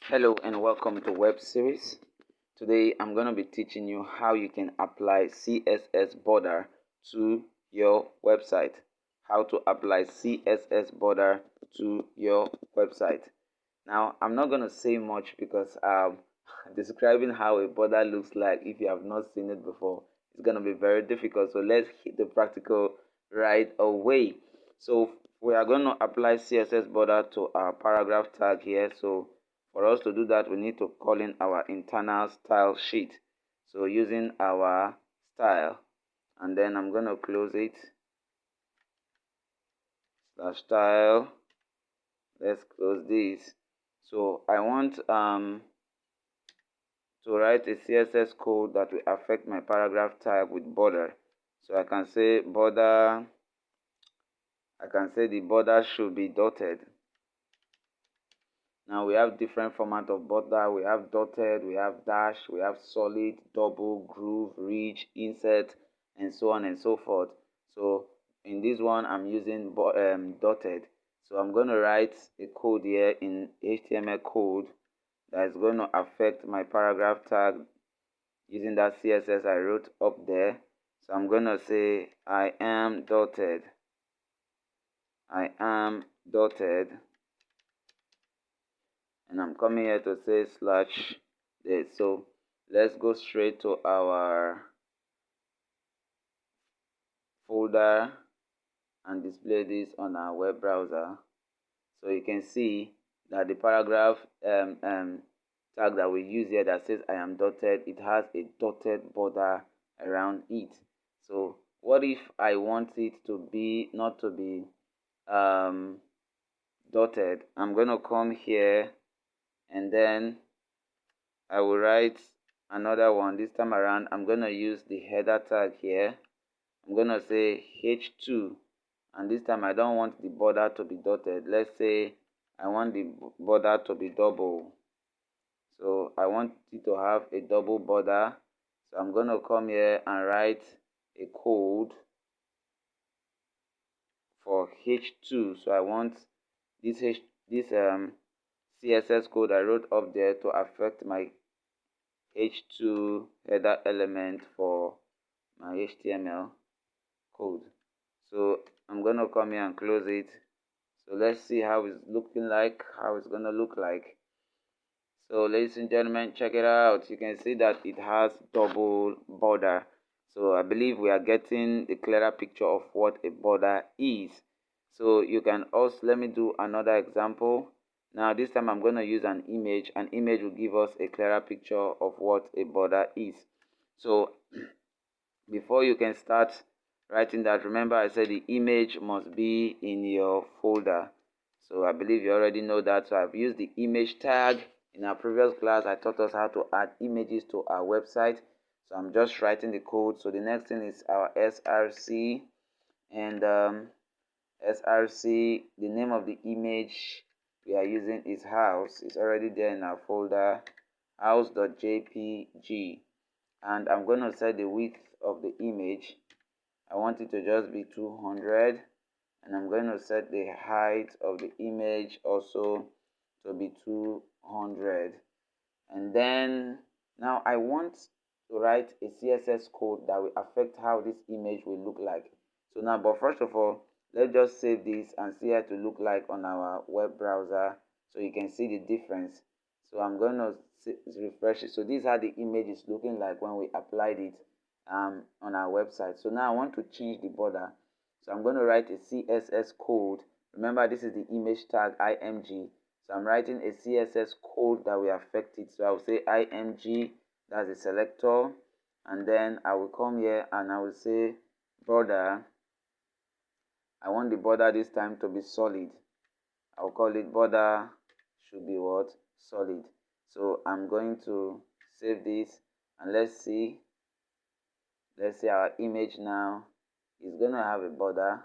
Hello and welcome to web series. Today I'm going to be teaching you how you can apply CSS border to your website. How to apply CSS border to your website. Now I'm not going to say much because describing how a border looks like if you have not seen it before is going to be very difficult. So let's hit the practical right away. So we are going to apply CSS border to our paragraph tag here. So for us to do that, we need to call in our internal style sheet. So using our style, and then I'm going to close it, slash style. Let's close this. So I want to write a CSS code that will affect my paragraph tag with border. So I can say border, I can say the border should be dotted. Now we have different format of border. We have dotted, we have dash, we have solid, double, groove, ridge, insert, and so on and so forth. So in this one, I'm using dotted. So I'm going to write a code here in HTML code that is going to affect my paragraph tag using that CSS I wrote up there. So I'm going to say I am dotted. I am dotted. And I'm coming here to say slash this. So let's go straight to our folder and display this on our web browser. So you can see that the paragraph tag that we use here that says I am dotted, it has a dotted border around it. So what if I want it to be not to be dotted? I'm going to come here and then I will write another one. This time around, I'm going to use the header tag here. I'm going to say H2, and this time I don't want the border to be dotted. Let's say I want the border to be double. So I want it to have a double border. So I'm going to come here and write a code for H2. So I want this CSS code I wrote up there to affect my H2 header element for my HTML code. So I'm going to come here and close it. So let's see how it's looking like, how it's going to look like. So ladies and gentlemen, check it out. You can see that it has double border. So I believe we are getting a clearer picture of what a border is. So you can also, let me do another example. Now this time I'm going to use an image. An image will give us a clearer picture of what a border is. So before you can start writing that, remember I said the image must be in your folder. So I believe you already know that. So I've used the image tag. In our previous class, I taught us how to add images to our website. So I'm just writing the code. So the next thing is our src, and src, the name of the image we are using is house. It's already there in our folder, house.jpg, and I'm going to set the width of the image. I want it to just be 200, and I'm going to set the height of the image also to be 200. And then now I want to write a CSS code that will affect how this image will look like. So now, but first of all, let's just save this and see how it will look like on our web browser so you can see the difference. So I'm going to refresh it. So these are the images looking like when we applied it on our website. So now I want to change the border. So I'm going to write a CSS code. Remember, this is the image tag img. So I'm writing a CSS code that will affect it. So I will say img, that's a selector, and then I will come here and I will say border. I want the border this time to be solid. I'll call it border should be what? Solid. So I'm going to save this, and let's see our image now is going to have a border.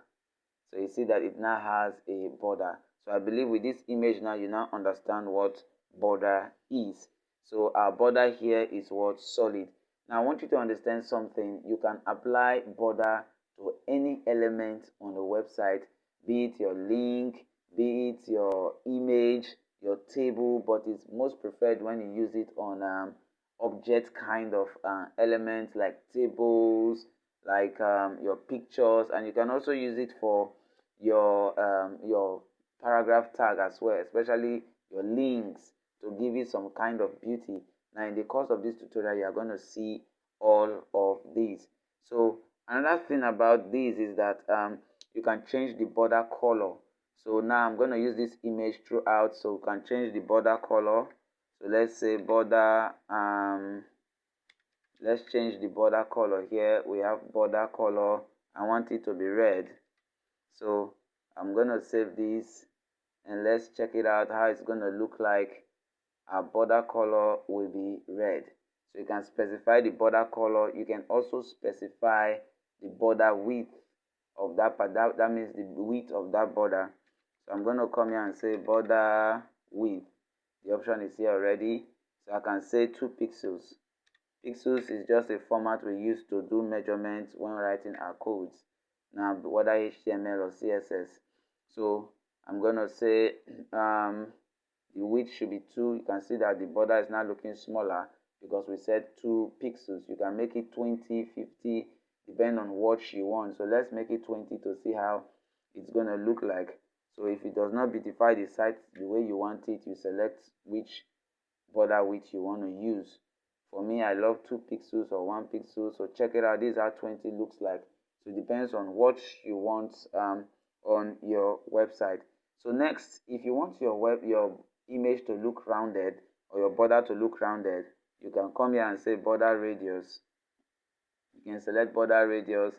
So you see that it now has a border. So I believe with this image now, you now understand what border is. So our border here is what? Solid. Now I want you to understand something. You can apply border to any element on the website, be it your link, be it your image, your table, but it's most preferred when you use it on object kind of elements like tables, like your pictures, and you can also use it for your paragraph tag as well, especially your links, to give it some kind of beauty. Now in the course of this tutorial you are going to see all of these. So another thing about this is that you can change the border color. So now I'm going to use this image throughout, so we can change the border color. So let's say border, let's change the border color. Here we have border color. I want it to be red, so I'm going to save this and let's check it out how it's going to look like. Our border color will be red. So you can specify the border color. You can also specify the border width of that part. That means the width of that border. So I'm going to come here and say border width. The option is here already. So I can say 2 pixels. Pixels is just a format we use to do measurements when writing our codes. Now, whether HTML or CSS. So I'm going to say the width should be 2. You can see that the border is now looking smaller because we said 2 pixels. You can make it 20, 50, depending on what you want. So let's make it 20 to see how it's going to look like. So if it does not beautify the site the way you want it, you select which border width you want to use. For me, I love 2 pixels or 1 pixel. So check it out. This is how 20 looks like. So it depends on what you want on your website. So next, if you want your image to look rounded or your border to look rounded, you can come here and say border radius. You can select border radius.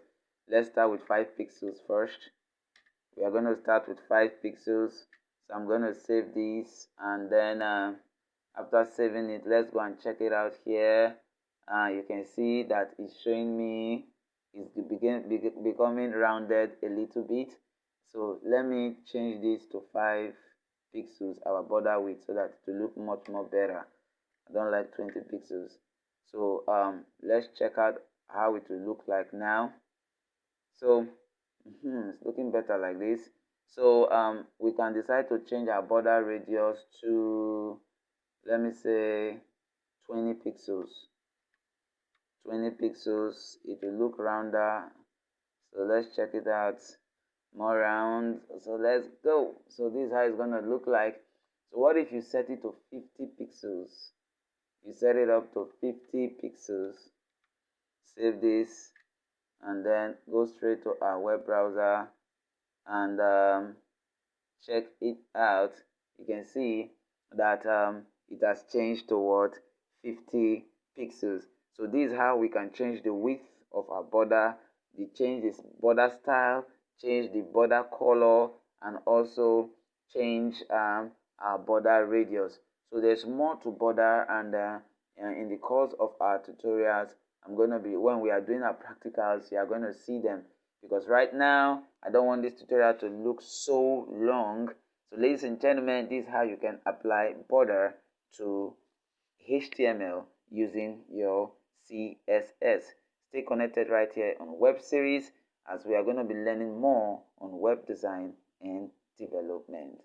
Let's start with 5 pixels first. We are going to start with 5 pixels. So I'm going to save this, and then after saving it, let's go and check it out here. You can see that it's showing me it's becoming rounded a little bit. So let me change this to 5 pixels, our border width, so that it will look much more better. I don't like 20 pixels. So let's check out how it will look like now. So it's looking better like this. So we can decide to change our border radius to, let me say, 20 pixels. 20 pixels, it will look rounder. So let's check it out. More round. So let's go. So this is how it's going to look like. So what if you set it to 50 pixels? You set it up to 50 pixels. Save this and then go straight to our web browser and check it out. You can see that it has changed to what? 50 pixels. So this is how we can change the width of our border, change this border style, change the border color, and also change our border radius. So there's more to border, and in the course of our tutorials, I'm going to be, when we are doing our practicals, you are going to see them, because right now I don't want this tutorial to look so long. So ladies and gentlemen, this is how you can apply border to HTML using your CSS. Stay connected right here on Web Series, as we are going to be learning more on web design and development.